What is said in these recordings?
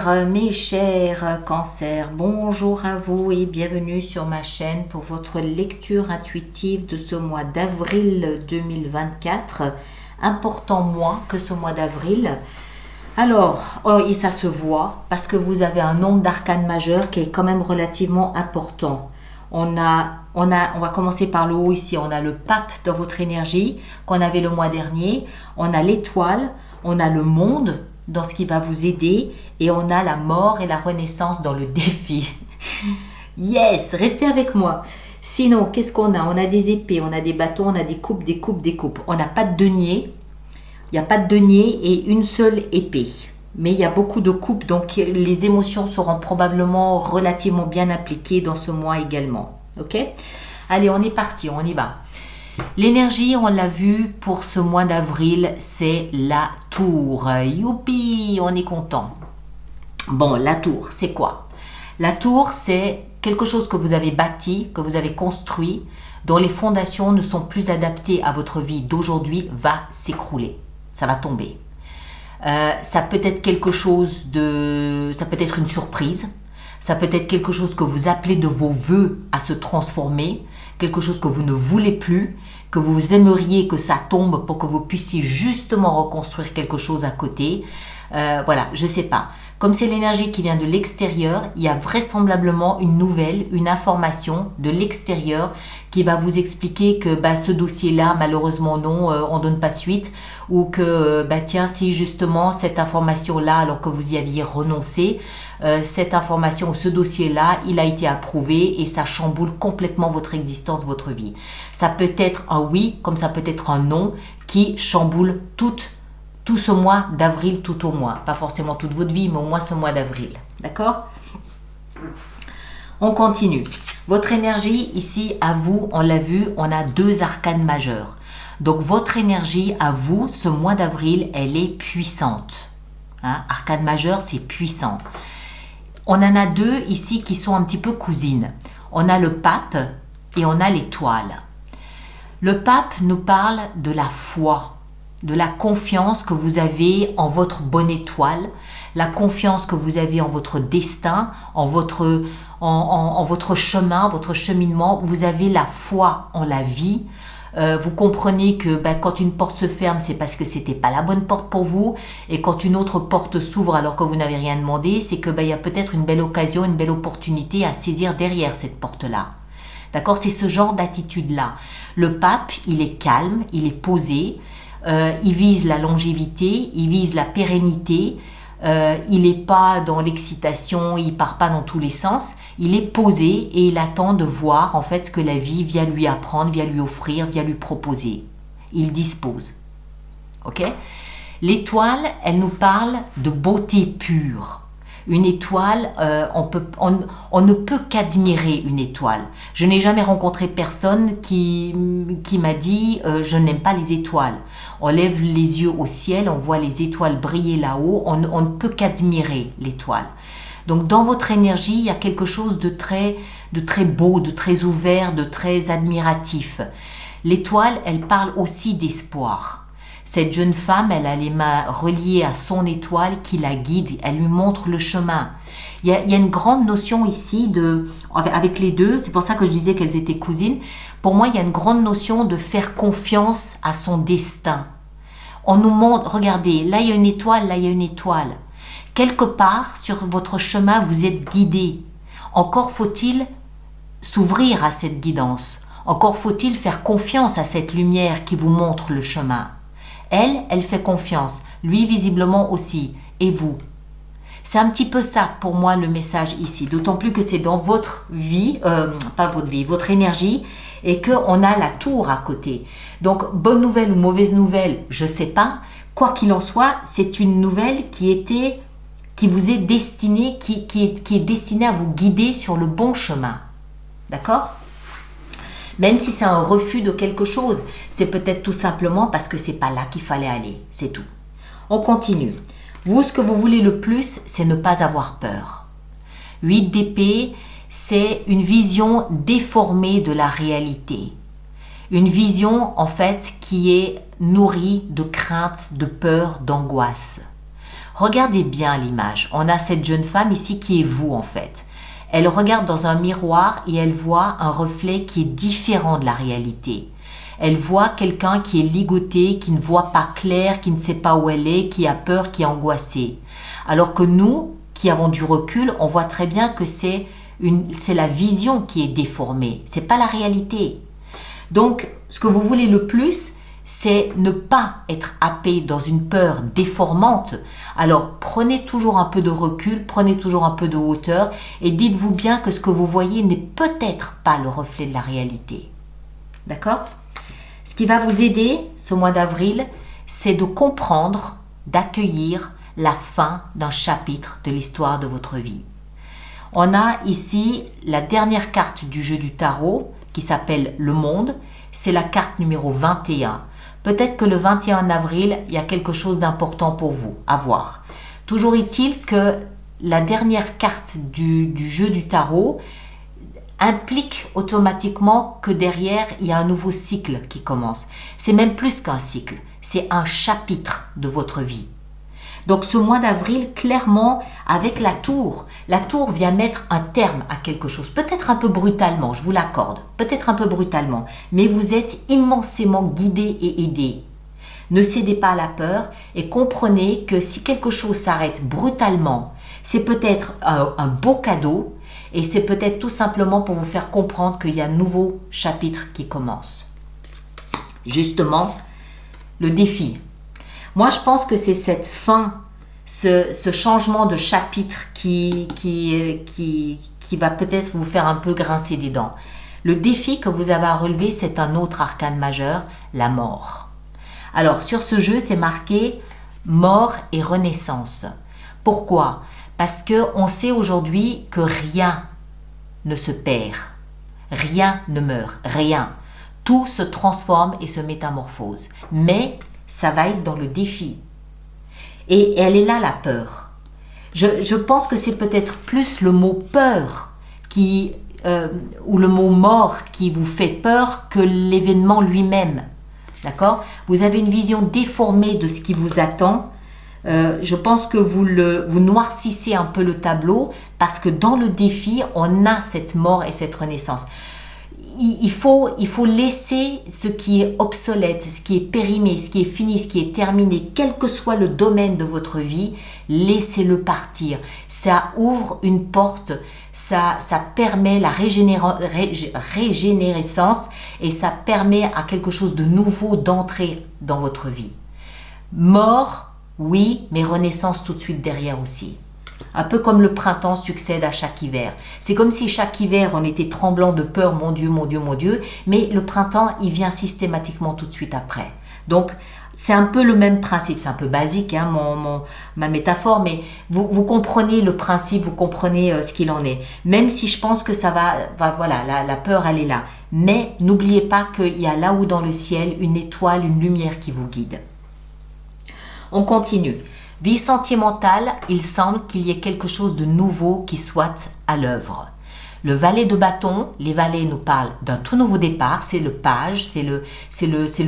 Mes chers cancers, bonjour à vous et bienvenue sur ma chaîne pour votre lecture intuitive de ce mois d'avril 2024. Important mois que ce mois d'avril. Alors, et ça se voit parce que vous avez un nombre d'arcanes majeurs qui est quand même relativement important. On va commencer par le haut ici. On a le pape dans votre énergie qu'on avait le mois dernier. On a l'étoile, on a le monde dans ce qui va vous aider et on a la mort et la renaissance dans le défi. Yes, restez avec moi. Sinon, qu'est-ce qu'on a? On a des épées, on a des bâtons, on a des coupes, des coupes, des coupes. On n'a pas de denier. Il n'y a pas de denier et une seule épée. Mais il y a beaucoup de coupes, donc les émotions seront probablement relativement bien appliquées dans ce mois également. Ok? Allez, on est parti, on y va. L'énergie, on l'a vu pour ce mois d'avril, c'est la tour. Youpi, on est content. Bon, la tour, c'est quoi? La tour, c'est quelque chose que vous avez bâti, que vous avez construit, dont les fondations ne sont plus adaptées à votre vie d'aujourd'hui, va s'écrouler. Ça va tomber. Ça peut être quelque chose de... Ça peut être une surprise. Ça peut être quelque chose que vous appelez de vos vœux à se transformer. Quelque chose que vous ne voulez plus, que vous aimeriez que ça tombe pour que vous puissiez justement reconstruire quelque chose à côté. Voilà, je ne sais pas. Comme c'est l'énergie qui vient de l'extérieur, il y a vraisemblablement une nouvelle, une information de l'extérieur qui va vous expliquer que ce dossier-là, malheureusement non, on ne donne pas suite. Ou que, tiens, si justement cette information-là, alors que vous y aviez renoncé, cette information, ce dossier-là, il a été approuvé et ça chamboule complètement votre existence, votre vie. Ça peut être un oui, comme ça peut être un non, qui chamboule tout ce mois d'avril, tout au moins. Pas forcément toute votre vie, mais au moins ce mois d'avril. D'accord? On continue. Votre énergie, ici, à vous, on l'a vu, on a deux arcanes majeurs. Donc, votre énergie, à vous, ce mois d'avril, elle est puissante. Hein? Arcane majeur, c'est puissant. On en a deux ici qui sont un petit peu cousines. On a le pape et on a l'étoile. Le pape nous parle de la foi, de la confiance que vous avez en votre bonne étoile, la confiance que vous avez en votre destin, en votre chemin, votre cheminement. Vous avez la foi en la vie. Vous comprenez que quand une porte se ferme, c'est parce que c'était pas la bonne porte pour vous. Et quand une autre porte s'ouvre alors que vous n'avez rien demandé, c'est que il y a peut-être une belle occasion, une belle opportunité à saisir derrière cette porte-là. D'accord? C'est ce genre d'attitude-là. Le pape, il est calme, il est posé, il vise la longévité, il vise la pérennité. Il n'est pas dans l'excitation, il part pas dans tous les sens, il est posé et il attend de voir en fait ce que la vie vient lui apprendre, vient lui offrir, vient lui proposer. Il dispose. Ok? L'étoile, elle nous parle de beauté pure. Une étoile, on ne peut qu'admirer une étoile. Je n'ai jamais rencontré personne qui m'a dit je n'aime pas les étoiles. On lève les yeux au ciel, on voit les étoiles briller là-haut, on ne peut qu'admirer l'étoile. Donc dans votre énergie, il y a quelque chose de très beau, de très ouvert, de très admiratif. L'étoile, elle parle aussi d'espoir. Cette jeune femme, elle a les mains reliées à son étoile qui la guide, elle lui montre le chemin. Il y a une grande notion ici avec les deux, c'est pour ça que je disais qu'elles étaient cousines. Pour moi, il y a une grande notion de faire confiance à son destin. On nous montre, regardez, là il y a une étoile, là il y a une étoile. Quelque part sur votre chemin, vous êtes guidé. Encore faut-il s'ouvrir à cette guidance. Encore faut-il faire confiance à cette lumière qui vous montre le chemin. Elle fait confiance. Lui, visiblement aussi. Et vous? C'est un petit peu ça, pour moi, le message ici. D'autant plus que c'est dans votre vie, pas votre vie, votre énergie, et qu'on a la tour à côté. Donc, bonne nouvelle ou mauvaise nouvelle, je ne sais pas. Quoi qu'il en soit, c'est une nouvelle qui vous est destinée, qui est destinée à vous guider sur le bon chemin. D'accord ? Même si c'est un refus de quelque chose, c'est peut-être tout simplement parce que c'est pas là qu'il fallait aller. C'est tout. On continue. Vous, ce que vous voulez le plus, c'est ne pas avoir peur. 8 d'épée, c'est une vision déformée de la réalité. Une vision, en fait, qui est nourrie de crainte, de peur, d'angoisse. Regardez bien l'image. On a cette jeune femme ici qui est vous en fait. Elle regarde dans un miroir et elle voit un reflet qui est différent de la réalité. Elle voit quelqu'un qui est ligoté, qui ne voit pas clair, qui ne sait pas où elle est, qui a peur, qui est angoissé. Alors que nous, qui avons du recul, on voit très bien que c'est la vision qui est déformée. C'est pas la réalité. Donc, ce que vous voulez le plus, c'est ne pas être happé dans une peur déformante. Alors, prenez toujours un peu de recul, prenez toujours un peu de hauteur et dites-vous bien que ce que vous voyez n'est peut-être pas le reflet de la réalité. D'accord ? Ce qui va vous aider ce mois d'avril, c'est de comprendre, d'accueillir la fin d'un chapitre de l'histoire de votre vie. On a ici la dernière carte du jeu du tarot qui s'appelle le monde. C'est la carte numéro 21. Peut-être que le 21 avril, il y a quelque chose d'important pour vous à voir. Toujours est-il que la dernière carte du jeu du tarot implique automatiquement que derrière, il y a un nouveau cycle qui commence. C'est même plus qu'un cycle, c'est un chapitre de votre vie. Donc ce mois d'avril, clairement, avec la tour vient mettre un terme à quelque chose. Peut-être un peu brutalement, je vous l'accorde, peut-être un peu brutalement, mais vous êtes immensément guidé et aidé. Ne cédez pas à la peur et comprenez que si quelque chose s'arrête brutalement, c'est peut-être un beau cadeau et c'est peut-être tout simplement pour vous faire comprendre qu'il y a un nouveau chapitre qui commence. Justement, le défi. Moi, je pense que c'est cette fin, ce changement de chapitre qui va peut-être vous faire un peu grincer des dents. Le défi que vous avez à relever, c'est un autre arcane majeur, la mort. Alors, sur ce jeu, c'est marqué mort et renaissance. Pourquoi ? Parce qu'on sait aujourd'hui que rien ne se perd, rien ne meurt, rien. Tout se transforme et se métamorphose. Mais ça va être dans le défi. Et elle est là, la peur. Je pense que c'est peut-être plus le mot peur ou le mot mort qui vous fait peur que l'événement lui-même. D'accord ? Vous avez une vision déformée de ce qui vous attend. Je pense que vous noircissez un peu le tableau parce que dans le défi, on a cette mort et cette renaissance. Il faut laisser ce qui est obsolète, ce qui est périmé, ce qui est fini, ce qui est terminé, quel que soit le domaine de votre vie, laissez-le partir. Ça ouvre une porte, ça permet la régénérescence et ça permet à quelque chose de nouveau d'entrer dans votre vie. Mort, oui, mais renaissance tout de suite derrière aussi. Un peu comme le printemps succède à chaque hiver. C'est comme si chaque hiver, on était tremblant de peur, mon Dieu, mon Dieu, mon Dieu. Mais le printemps, il vient systématiquement tout de suite après. Donc, c'est un peu le même principe. C'est un peu basique, hein, ma métaphore, mais vous comprenez le principe, vous comprenez ce qu'il en est. Même si je pense que ça voilà, la peur, elle est là. Mais n'oubliez pas qu'il y a là-haut dans le ciel une étoile, une lumière qui vous guide. On continue. Vie sentimentale, il semble qu'il y ait quelque chose de nouveau qui soit à l'œuvre. Le valet de bâton, les valets nous parlent d'un tout nouveau départ, c'est le page, c'est le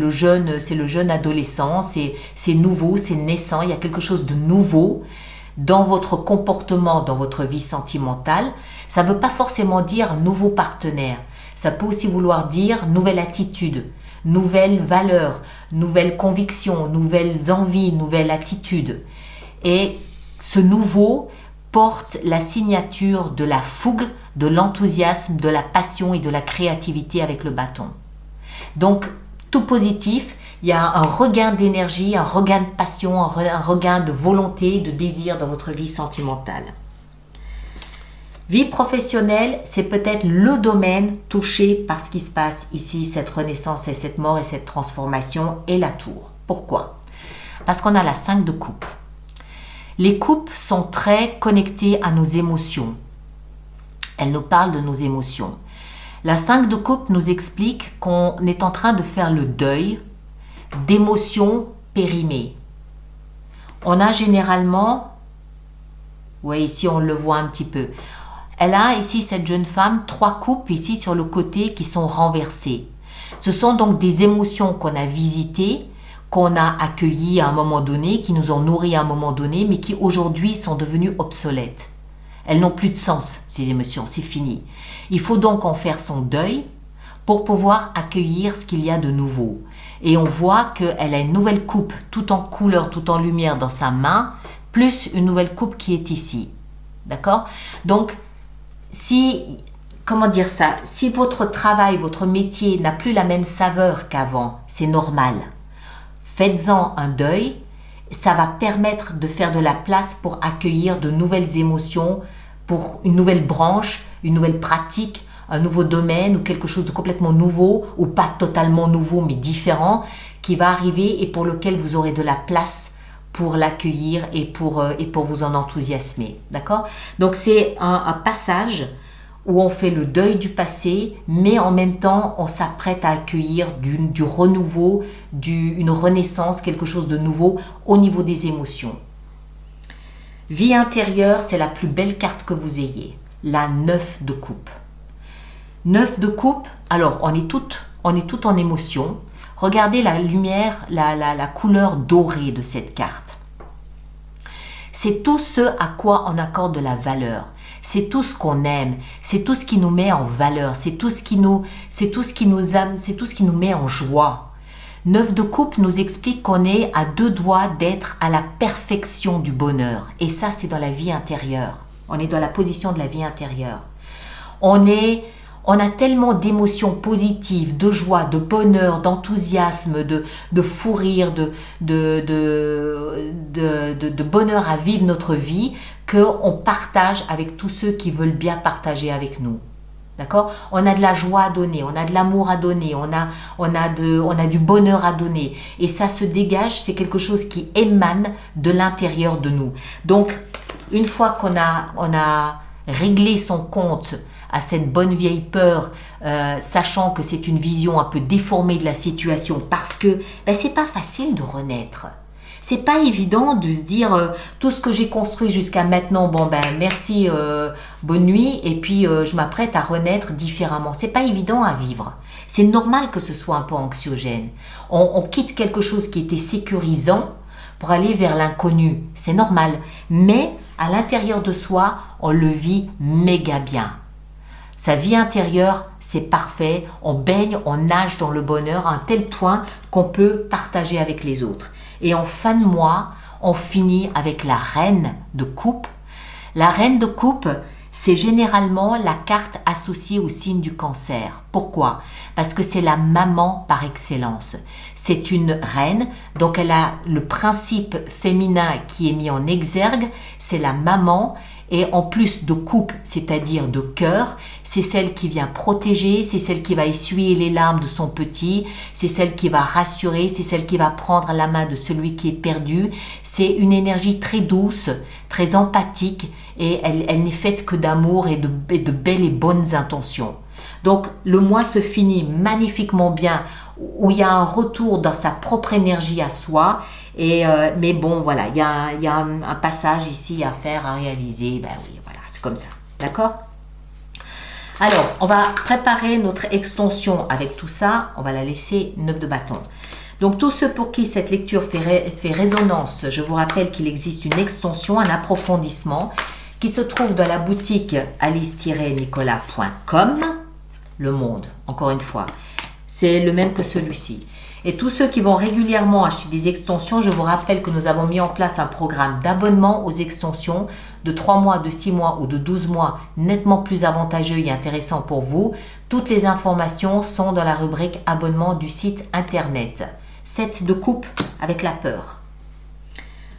jeune adolescent, c'est nouveau, c'est naissant, il y a quelque chose de nouveau dans votre comportement, dans votre vie sentimentale. Ça ne veut pas forcément dire nouveau partenaire, ça peut aussi vouloir dire nouvelle attitude, nouvelles valeurs, nouvelles convictions, nouvelles envies, nouvelles attitudes. Et ce nouveau porte la signature de la fougue, de l'enthousiasme, de la passion et de la créativité avec le bâton. Donc, tout positif, il y a un regain d'énergie, un regain de passion, un regain de volonté, de désir dans votre vie sentimentale. Vie professionnelle, c'est peut-être le domaine touché par ce qui se passe ici, cette renaissance et cette mort et cette transformation et la tour. Pourquoi ? Parce qu'on a la 5 de coupe. Les coupes sont très connectées à nos émotions. Elles nous parlent de nos émotions. La 5 de coupe nous explique qu'on est en train de faire le deuil d'émotions périmées. On a généralement, oui, ici on le voit un petit peu, elle a ici, cette jeune femme, 3 coupes ici sur le côté qui sont renversées. Ce sont donc des émotions qu'on a visitées, qu'on a accueillis à un moment donné, qui nous ont nourris à un moment donné, mais qui aujourd'hui sont devenues obsolètes. Elles n'ont plus de sens, ces émotions, c'est fini. Il faut donc en faire son deuil pour pouvoir accueillir ce qu'il y a de nouveau. Et on voit qu'elle a une nouvelle coupe, tout en couleur, tout en lumière dans sa main, plus une nouvelle coupe qui est ici. D'accord? Donc, comment dire ça? Si votre travail, votre métier n'a plus la même saveur qu'avant, c'est normal. Faites-en un deuil, ça va permettre de faire de la place pour accueillir de nouvelles émotions, pour une nouvelle branche, une nouvelle pratique, un nouveau domaine ou quelque chose de complètement nouveau ou pas totalement nouveau mais différent qui va arriver et pour lequel vous aurez de la place pour l'accueillir et pour vous en enthousiasmer. D'accord? Donc c'est un passage où on fait le deuil du passé, mais en même temps, on s'apprête à accueillir du renouveau, une renaissance, quelque chose de nouveau au niveau des émotions. Vie intérieure, c'est la plus belle carte que vous ayez, la 9 de coupe. 9 de coupe, alors on est toutes en émotion. Regardez la lumière, la couleur dorée de cette carte. C'est tout ce à quoi on accorde de la valeur. C'est tout ce qu'on aime, c'est tout ce qui nous met en valeur, c'est tout ce qui nous met en joie. 9 de coupe nous explique qu'on est à 2 doigts d'être à la perfection du bonheur. Et ça, c'est dans la vie intérieure. On est dans la position de la vie intérieure. On a tellement d'émotions positives, de joie, de bonheur, d'enthousiasme, de fou rire, de bonheur à vivre notre vie, qu'on partage avec tous ceux qui veulent bien partager avec nous. D'accord? On a de la joie à donner, on a de l'amour à donner, on a du bonheur à donner. Et ça se dégage, c'est quelque chose qui émane de l'intérieur de nous. Donc, une fois qu'on a réglé son compte à cette bonne vieille peur, sachant que c'est une vision un peu déformée de la situation, parce que c'est pas facile de renaître. C'est pas évident de se dire tout ce que j'ai construit jusqu'à maintenant, merci, bonne nuit, et puis je m'apprête à renaître différemment. C'est pas évident à vivre. C'est normal que ce soit un peu anxiogène. On quitte quelque chose qui était sécurisant pour aller vers l'inconnu. C'est normal. Mais à l'intérieur de soi, on le vit méga bien. Sa vie intérieure, c'est parfait. On baigne, on nage dans le bonheur à un tel point qu'on peut partager avec les autres. Et en fin de mois, on finit avec la reine de coupe. La reine de coupe, c'est généralement la carte associée au signe du cancer. Pourquoi? Parce que c'est la maman par excellence. C'est une reine, donc elle a le principe féminin qui est mis en exergue, c'est la maman. Et en plus de coupe, c'est-à-dire de cœur, c'est celle qui vient protéger, c'est celle qui va essuyer les larmes de son petit, c'est celle qui va rassurer, c'est celle qui va prendre la main de celui qui est perdu. C'est une énergie très douce, très empathique et elle n'est faite que d'amour et de belles et bonnes intentions. Donc le mois se finit magnifiquement bien, où il y a un retour dans sa propre énergie à soi. Mais bon, voilà, il y a un passage ici à faire, à réaliser. Oui, voilà, c'est comme ça. D'accord? Alors, on va préparer notre extension avec tout ça. On va la laisser 9 de bâton. Donc, tous ceux pour qui cette lecture fait résonance, je vous rappelle qu'il existe une extension, un approfondissement qui se trouve dans la boutique alice-nicolas.com. Le monde, encore une fois. C'est le même que celui-ci. Et tous ceux qui vont régulièrement acheter des extensions, je vous rappelle que nous avons mis en place un programme d'abonnement aux extensions de 3 mois, de 6 mois ou de 12 mois, nettement plus avantageux et intéressant pour vous. Toutes les informations sont dans la rubrique abonnement du site internet. 7 de coupe avec la peur.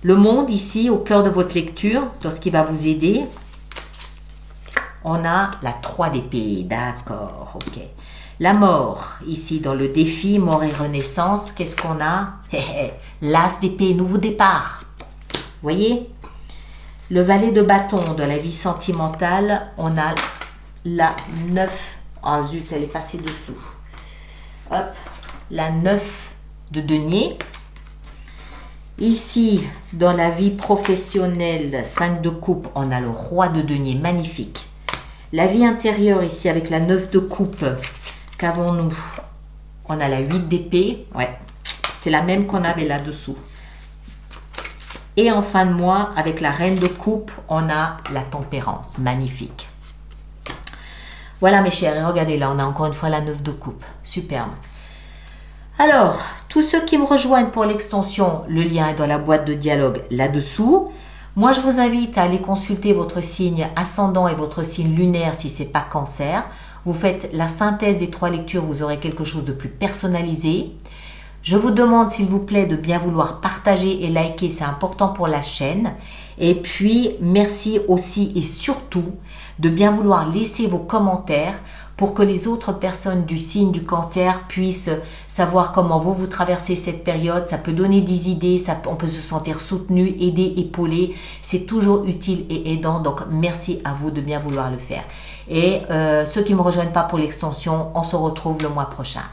Le monde ici, au cœur de votre lecture, dans ce qui va vous aider, on a la 3 d'épée. D'accord, ok. La mort, ici dans le défi, mort et renaissance, qu'est-ce qu'on a? L'as d'épée, nouveau départ. Voyez? Le valet de bâton de la vie sentimentale, on a la 9. Ah zut, elle est passée dessous. Hop, la 9 de denier. Ici, dans la vie professionnelle, 5 de coupe, on a le roi de denier, magnifique. La vie intérieure, ici, avec la 9 de coupe, qu'avons-nous? On a la 8 d'épée, ouais, C'est la même qu'on avait là-dessous. Et en fin de mois, avec la reine de coupe, on a la tempérance. Magnifique. Voilà mes chers, et regardez là, on a encore une fois la 9 de coupe. Superbe. Alors, tous ceux qui me rejoignent pour l'extension, le lien est dans la boîte de dialogue là-dessous. Moi, je vous invite à aller consulter votre signe ascendant et votre signe lunaire si ce n'est pas Cancer. Vous faites la synthèse des 3 lectures, vous aurez quelque chose de plus personnalisé. Je vous demande s'il vous plaît de bien vouloir partager et liker, c'est important pour la chaîne. Et puis, merci aussi et surtout de bien vouloir laisser vos commentaires pour que les autres personnes du signe du Cancer puissent savoir comment vous traversez cette période. Ça peut donner des idées, on peut se sentir soutenu, aidé, épaulé. C'est toujours utile et aidant, donc merci à vous de bien vouloir le faire. Et ceux qui ne me rejoignent pas pour l'extension, on se retrouve le mois prochain.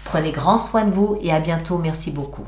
Prenez grand soin de vous et à bientôt. Merci beaucoup.